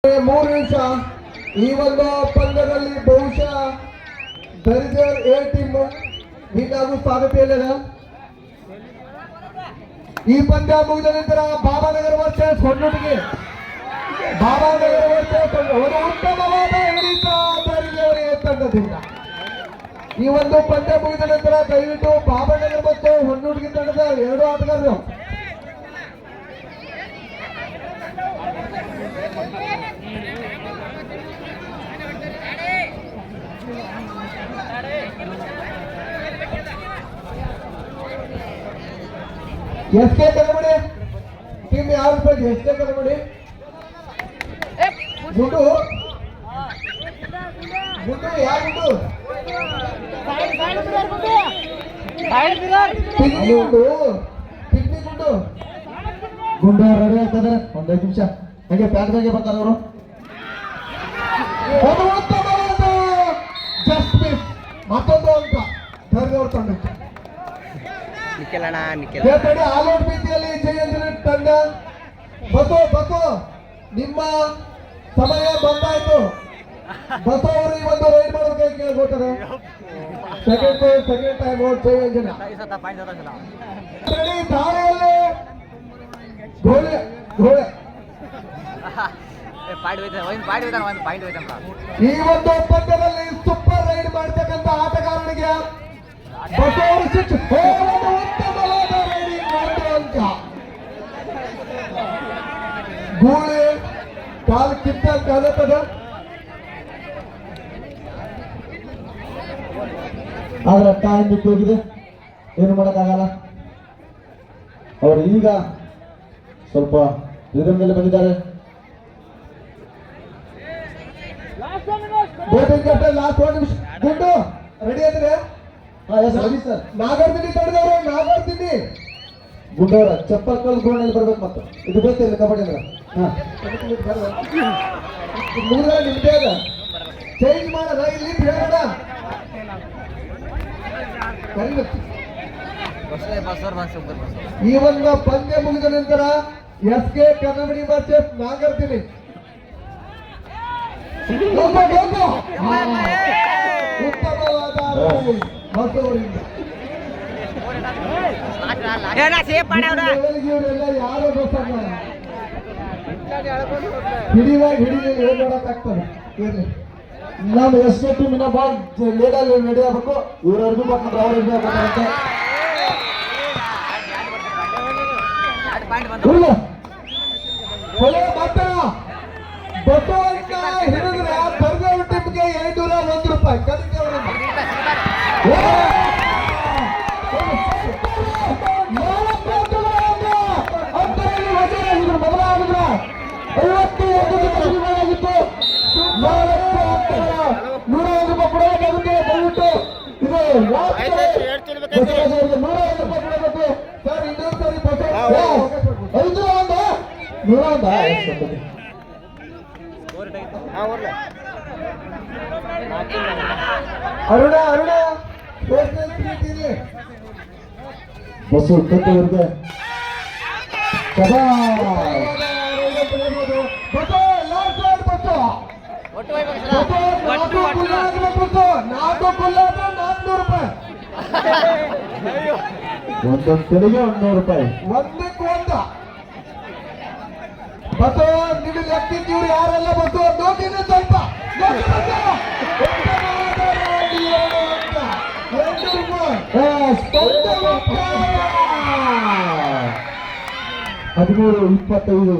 3 ನಿಮಿಷ ಈ ಒಂದು ಪಂದ್ಯದಲ್ಲಿ ಬಹುಶಃ ದರಿದೇವರ್ ಎ ಟೀಮ್ ವಿನ್ ಆಗುವ ಸಾಧ್ಯತೆ ಇಲ್ಲ. ಈ ಪಂದ್ಯ ಮುಗಿದ ನಂತರ ಬಾಬಾನಗರ ವರ್ಸಸ್ ಹೊನ್ನೂಟಿಗೆ ಬಾಬಾನಗರ ವರ್ಸಸ್ ಒಂದು ಉತ್ತಮವಾದ ಹಿಡಿತ ದರಿದೇವರ್ ಎ ತಂಡದಿಂದ. ಈ ಒಂದು ಪಂದ್ಯ ಮುಗಿದ ನಂತರ ದಯವಿಟ್ಟು ಬಾಬಾನಗರ ಮತ್ತು ಹೊನ್ನೂಟಿಗೆ ತಂಡದ 2 ಆಟಗಾರರು ಎಸ್ಕೆ ಕಲಮಡಿ ಟೀಮ್ ಯಾವ ರೂಪಾಯಿ ಎಸ್ಕೆ ಕಲಮಡಿ ಗುಂಡು ಗುಂಡು ಯಾವ ಗುಂಡು ಪಿಗ್ನಿ ಗುಂಡು ಪಿಗ್ನಿ ಗುಂಡು ಗುಂಡು ರೆಡಿ ಆಗ್ತದೆ. 1 ನಿಮಿಷ ಹಾಗೆ ಪ್ಯಾಟ್ದಾಗೆ ಬರ್ತಾರೆ ಅವರು. ಜಸ್ಟ್ ಮಿಸ್ ಮತ್ತೊಂದು ಅಂಕ ಧರ್ಮವ್ರ ತಂಡಕ್ಕೆ. ಆಲ್ಔಟ್ ರೀತಿಯಲ್ಲಿ ಜಯೇಂದ್ರ ತಂಡ ಬಸೋ ನಿಮ್ಮ ಸಮಯ ಬಂದಾಯ್ತು. ಬಸೋ ಅವರು ಈ ಒಂದು ರೈಡ್ ಮಾಡೋದಕ್ಕೆ ಕೇಳ್ಕೊತಾರೆ. ಸೆಕೆಂಡ್ ಟೈಮ್ ಔಟ್ ಜಯೇಂದ್ರ ದಾರಿಯಲ್ಲಿ ಗೋಳೆ ಈ ಒಂದು ಪಂದ್ಯದಲ್ಲಿ ಸೂಪರ್ ರೈಡ್ ಮಾಡ್ತಕ್ಕಂಥ ಆಟಗಾರನಿಗೆ ಗೂಳಿ ಕಾಲು ಕಿತ್ತ ಕಾಲತ್ತದ. ಆದ್ರೆ ಟೈಮ್ ಬಿಟ್ಟು ಹೋಗಿದೆ, ಏನು ಮಾಡೋಕ್ಕಾಗಲ್ಲ. ಅವರು ಈಗ ಸ್ವಲ್ಪ ರಿದಮ್ನಲ್ಲಿ ಬಂದಿದ್ದಾರೆ. ಲಾಸ್ಟ್ 1 ನಿಮಿಷ ಗುಂಡು ರೆಡಿ ಅಂದ್ರೆ ನಾಗರ್ದಿನಿ ತಡೆದವರು ನಾಗರ್ದಿನಿ ಗುಂಡವರ ಚಪ್ಪಲ್ ಕಲ್ ಗೋಣಲ್ಲಿ ಬರ್ಬೇಕು. ಮತ್ತು ಇದು ಗೊತ್ತಿಲ್ಲ ಕಬಡ್ಡಿ ಅಂದ್ರೆ ನಿಮ್ದೇ ಅದ ಚೇಂಜ್ ಮಾಡಲ್ಲ ಇಲ್ಲಿ ಹೇಳೋಣ. ಈ ಒಂದು ಪಂದ್ಯ ಮುಗಿದ ನಂತರ ಎಸ್ಕೆ ಕನ್ನಡಿ ವರ್ಸಸ್ ನಾಗರ್ದಿನಿ ಉತ್ತಮವಾದ ಮತ್ತವರಿಂದ ಯಾರೋ ಗೊತ್ತಾಗ ಹಿಡಿಯುವಾಗ ಏನ್ ನೋಡಕ್ಕಾಗ್ತದೆ. ನಮ್ಮ ಎಸ್ಕೆ ಟೀಮಿನ ಬಾಲ್ ಲೇಡಲ್ಲಿ ರೆಡಿ ಆಗ್ಬೇಕು. ಇವ್ರವ್ರಿಗೂ ಬರ್ತಾರೆ ಅವ್ರಿಗೆ ಬಸವಣ್ಣ ಹಿಡಿದ್ರೆ ಬರ್ಗವ್ರ ಟೀಮ್ಗೆ 201 ರೂಪಾಯಿ ಕದಿಕೆ ಮೊದಲಾಗಿದ್ರ 51 ಆಗಿತ್ತು. 105 ರೂಪಾಯಿ ಕೊಡಬೇಕಾಗುತ್ತೆ. ದಯವಿಟ್ಟು ಇದು 105 ರೂಪಾಯಿ ಕೊಡಬೇಕು ಸರ್. ಇನ್ನೊಂದು ಸರಿ 101 ಅರುಣ ಬಸ್ಸು ಇರ್ತವ್ರಿಗೆ ಒಂದೊಂದು ತೆರಿಗೆ 100 ರೂಪಾಯಿ ಒಂದಕ್ಕೆ ಒಂದು. ಬಸವ ನೀವು ಲೆಕ್ಕಿದ್ದೀವ್ರು ಯಾರೆಲ್ಲ ಬಸವ ನೋಡಿದ್ರೆ ಸ್ವಲ್ಪ 13-25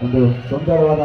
ಒಂದು ಸುಂದರವಾದ